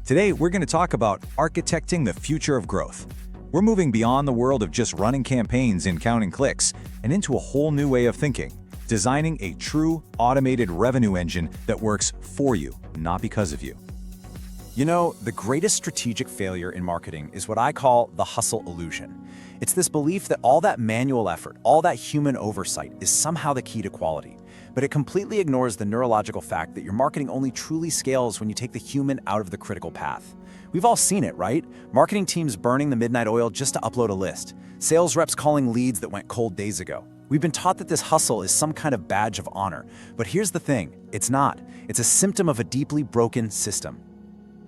Today, we're going to talk about architecting the future of growth. We're moving beyond the world of just running campaigns and counting clicks and into a whole new way of thinking, designing a true automated revenue engine that works for you, not because of you. You know, the greatest strategic failure in marketing is what I call the hustle illusion. It's this belief that all that manual effort, all that human oversight is somehow the key to quality. But it completely ignores the neurological fact that your marketing only truly scales when you take the human out of the critical path. We've all seen it, right? Marketing teams burning the midnight oil just to upload a list. Sales reps calling leads that went cold days ago. We've been taught that this hustle is some kind of badge of honor. But here's the thing, it's not. It's a symptom of a deeply broken system.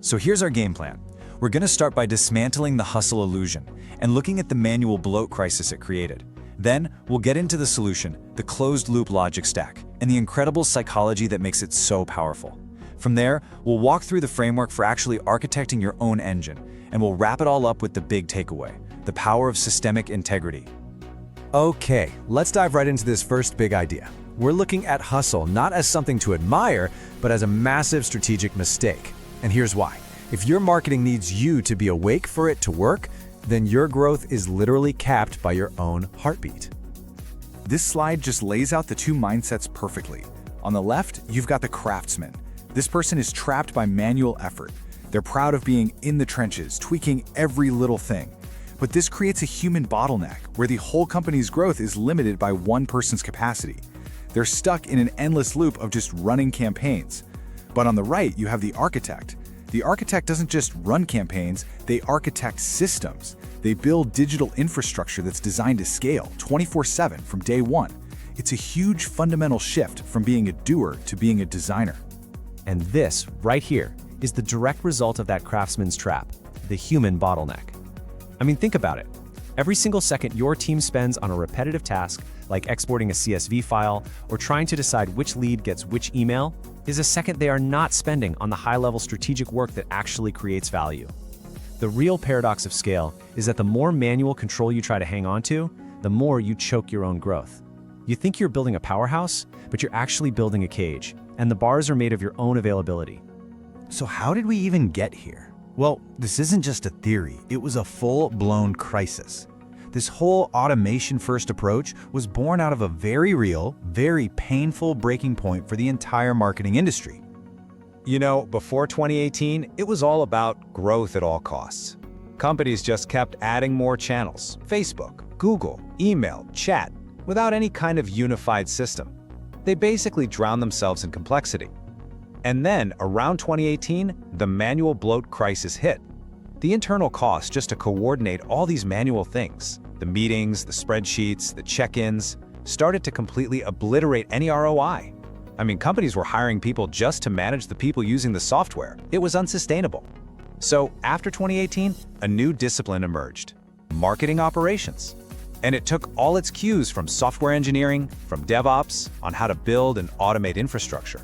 So here's our game plan. We're going to start by dismantling the hustle illusion and looking at the manual bloat crisis it created. Then, we'll get into the solution, the closed-loop logic stack, and the incredible psychology that makes it so powerful. From there, we'll walk through the framework for actually architecting your own engine, and we'll wrap it all up with the big takeaway, the power of systemic integrity. Okay, let's dive right into this first big idea. We're looking at hustle not as something to admire, but as a massive strategic mistake. And here's why. If your marketing needs you to be awake for it to work, then your growth is literally capped by your own heartbeat. This slide just lays out the two mindsets perfectly. On the left, you've got the craftsman. This person is trapped by manual effort. They're proud of being in the trenches, tweaking every little thing. But this creates a human bottleneck where the whole company's growth is limited by one person's capacity. They're stuck in an endless loop of just running campaigns. But on the right, you have the architect. The architect doesn't just run campaigns, they architect systems. They build digital infrastructure that's designed to scale 24/7 from day one. It's a huge fundamental shift from being a doer to being a designer. And this, right here, is the direct result of that craftsman's trap, the human bottleneck. I mean, think about it. Every single second your team spends on a repetitive task, like exporting a CSV file or trying to decide which lead gets which email, is a second they are not spending on the high-level strategic work that actually creates value. The real paradox of scale is that the more manual control you try to hang on to, the more you choke your own growth. You think you're building a powerhouse, but you're actually building a cage, and the bars are made of your own availability. So how did we even get here? Well, this isn't just a theory, it was a full-blown crisis. This whole automation-first approach was born out of a very real, very painful breaking point for the entire marketing industry. You know, before 2018, it was all about growth at all costs. Companies just kept adding more channels, Facebook, Google, email, chat, without any kind of unified system. They basically drowned themselves in complexity. And then, around 2018, the manual bloat crisis hit. The internal cost just to coordinate all these manual things, the meetings, the spreadsheets, the check-ins, started to completely obliterate any ROI. I mean, companies were hiring people just to manage the people using the software. It was unsustainable. So after 2018, a new discipline emerged, marketing operations. And it took all its cues from software engineering, from DevOps, on how to build and automate infrastructure.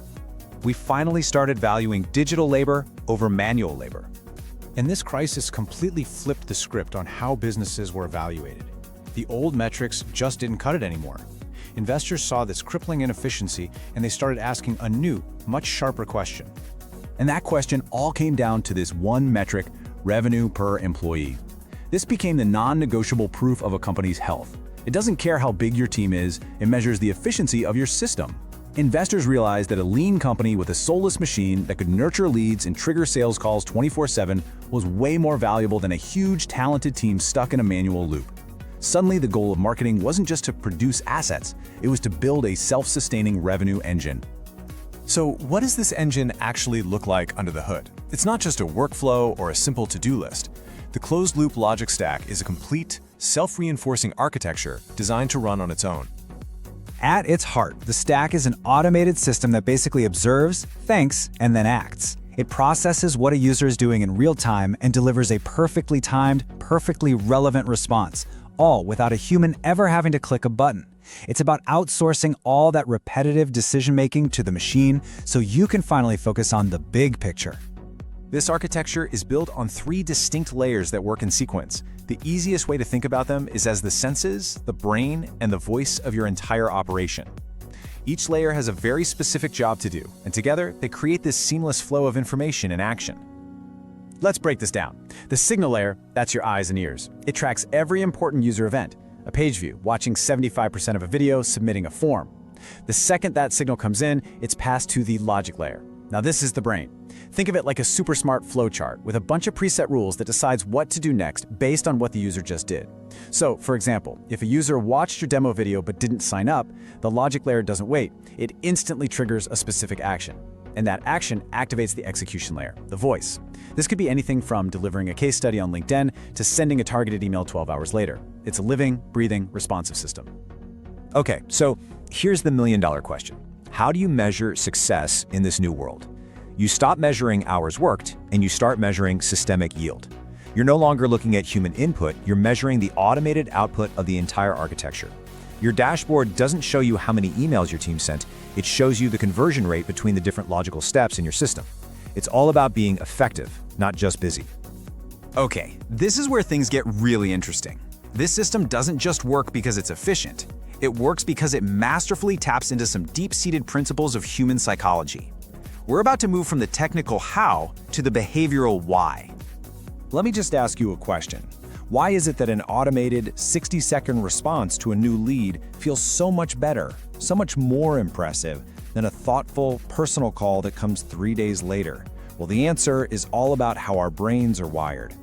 We finally started valuing digital labor over manual labor. And this crisis completely flipped the script on how businesses were evaluated. The old metrics just didn't cut it anymore. Investors saw this crippling inefficiency and they started asking a new, much sharper question. And that question all came down to this one metric, revenue per employee. This became the non-negotiable proof of a company's health. It doesn't care how big your team is, it measures the efficiency of your system. Investors realized that a lean company with a soulless machine that could nurture leads and trigger sales calls 24/7 was way more valuable than a huge, talented team stuck in a manual loop. Suddenly, the goal of marketing wasn't just to produce assets, it was to build a self-sustaining revenue engine. So what does this engine actually look like under the hood? It's not just a workflow or a simple to-do list. The closed-loop logic stack is a complete, self-reinforcing architecture designed to run on its own. At its heart, the stack is an automated system that basically observes, thinks, and then acts. It processes what a user is doing in real time and delivers a perfectly timed, perfectly relevant response, all without a human ever having to click a button. It's about outsourcing all that repetitive decision-making to the machine so you can finally focus on the big picture. This architecture is built on 3 distinct layers that work in sequence. The easiest way to think about them is as the senses, the brain, and the voice of your entire operation. Each layer has a very specific job to do, and together they create this seamless flow of information and action. Let's break this down. The signal layer, that's your eyes and ears. It tracks every important user event. A page view, watching 75% of a video, submitting a form. The second that signal comes in, it's passed to the logic layer. Now this is the brain. Think of it like a super smart flowchart with a bunch of preset rules that decides what to do next based on what the user just did. So, for example, if a user watched your demo video but didn't sign up, the logic layer doesn't wait. It instantly triggers a specific action. And that action activates the execution layer, the voice. This could be anything from delivering a case study on LinkedIn to sending a targeted email 12 hours later. It's a living, breathing, responsive system. Okay, so here's the million-dollar question. How do you measure success in this new world? You stop measuring hours worked and you start measuring systemic yield. You're no longer looking at human input, you're measuring the automated output of the entire architecture. Your dashboard doesn't show you how many emails your team sent, it shows you the conversion rate between the different logical steps in your system. It's all about being effective, not just busy. Okay, this is where things get really interesting. This system doesn't just work because it's efficient. It works because it masterfully taps into some deep-seated principles of human psychology. We're about to move from the technical how to the behavioral why. Let me just ask you a question. Why is it that an automated 60-second response to a new lead feels so much better, so much more impressive than a thoughtful, personal call that comes 3 days later? Well, the answer is all about how our brains are wired.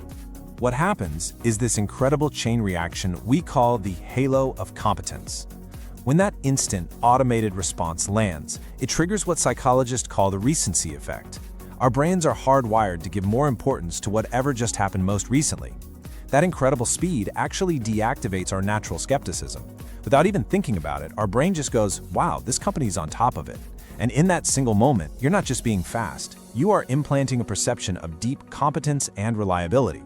What happens is this incredible chain reaction we call the halo of competence. When that instant automated response lands, it triggers what psychologists call the recency effect. Our brains are hardwired to give more importance to whatever just happened most recently. That incredible speed actually deactivates our natural skepticism. Without even thinking about it, our brain just goes, wow, this company's on top of it. And in that single moment, you're not just being fast, you are implanting a perception of deep competence and reliability.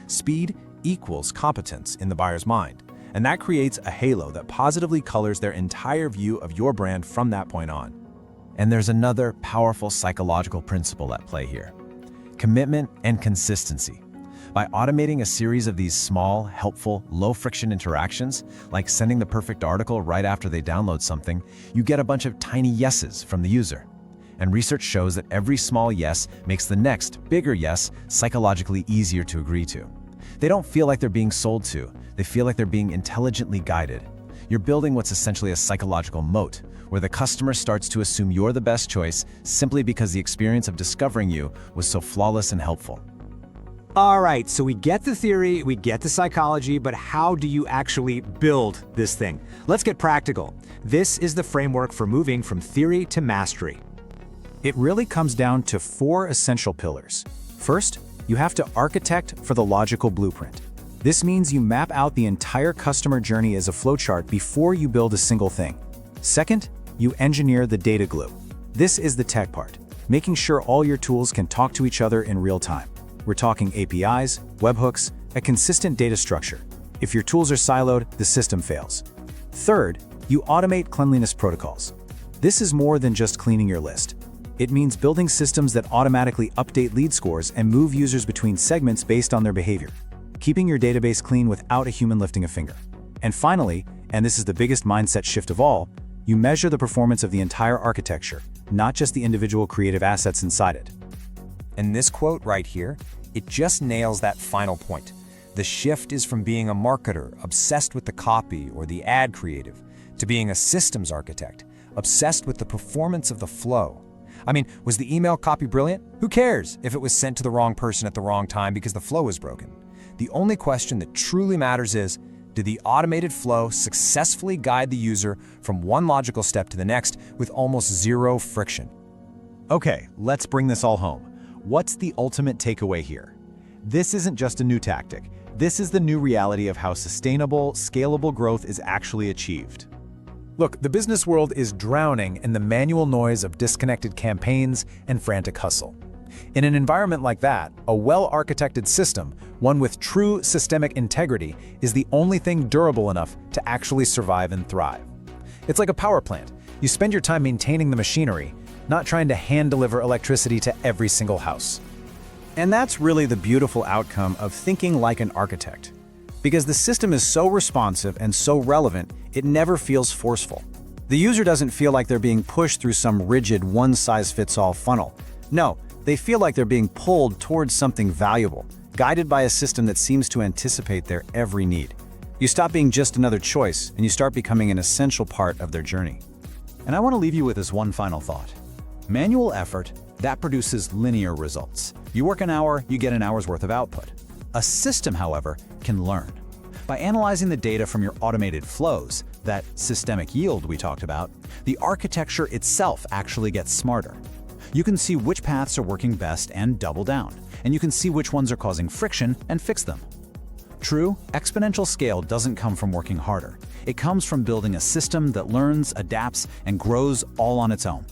Speed equals competence in the buyer's mind, and that creates a halo that positively colors their entire view of your brand from that point on. And there's another powerful psychological principle at play here: commitment and consistency. By automating a series of these small, helpful, low-friction interactions, like sending the perfect article right after they download something, you get a bunch of tiny yeses from the user. And research shows that every small yes makes the next, bigger yes psychologically easier to agree to. They don't feel like they're being sold to, they feel like they're being intelligently guided. You're building what's essentially a psychological moat, where the customer starts to assume you're the best choice simply because the experience of discovering you was so flawless and helpful. All right, so we get the theory, we get the psychology, but how do you actually build this thing? Let's get practical. This is the framework for moving from theory to mastery. It really comes down to 4 essential pillars. First, you have to architect for the logical blueprint. This means you map out the entire customer journey as a flowchart before you build a single thing. Second, you engineer the data glue. This is the tech part, making sure all your tools can talk to each other in real time. We're talking APIs, webhooks, a consistent data structure. If your tools are siloed, the system fails. Third, you automate cleanliness protocols. This is more than just cleaning your list. It means building systems that automatically update lead scores and move users between segments based on their behavior, keeping your database clean without a human lifting a finger. And finally, and this is the biggest mindset shift of all, you measure the performance of the entire architecture, not just the individual creative assets inside it. And this quote right here, it just nails that final point. The shift is from being a marketer, obsessed with the copy or the ad creative, to being a systems architect, obsessed with the performance of the flow. I mean, was the email copy brilliant? Who cares if it was sent to the wrong person at the wrong time because the flow was broken? The only question that truly matters is, did the automated flow successfully guide the user from one logical step to the next with almost zero friction? Okay, let's bring this all home. What's the ultimate takeaway here? This isn't just a new tactic. This is the new reality of how sustainable, scalable growth is actually achieved. Look, the business world is drowning in the manual noise of disconnected campaigns and frantic hustle. In an environment like that, a well-architected system, one with true systemic integrity, is the only thing durable enough to actually survive and thrive. It's like a power plant. You spend your time maintaining the machinery, not trying to hand-deliver electricity to every single house. And that's really the beautiful outcome of thinking like an architect. Because the system is so responsive and so relevant, it never feels forceful. The user doesn't feel like they're being pushed through some rigid one-size-fits-all funnel. No, They feel like they're being pulled towards something valuable, guided by a system that seems to anticipate their every need. You stop being just another choice, and you start becoming an essential part of their journey. And I want to leave you with this one final thought. Manual effort, that produces linear results. You work an hour, you get an hour's worth of output. A system, however, can learn. By analyzing the data from your automated flows, that systemic yield we talked about, the architecture itself actually gets smarter. You can see which paths are working best and double down, and you can see which ones are causing friction and fix them. True, exponential scale doesn't come from working harder. It comes from building a system that learns, adapts, and grows all on its own.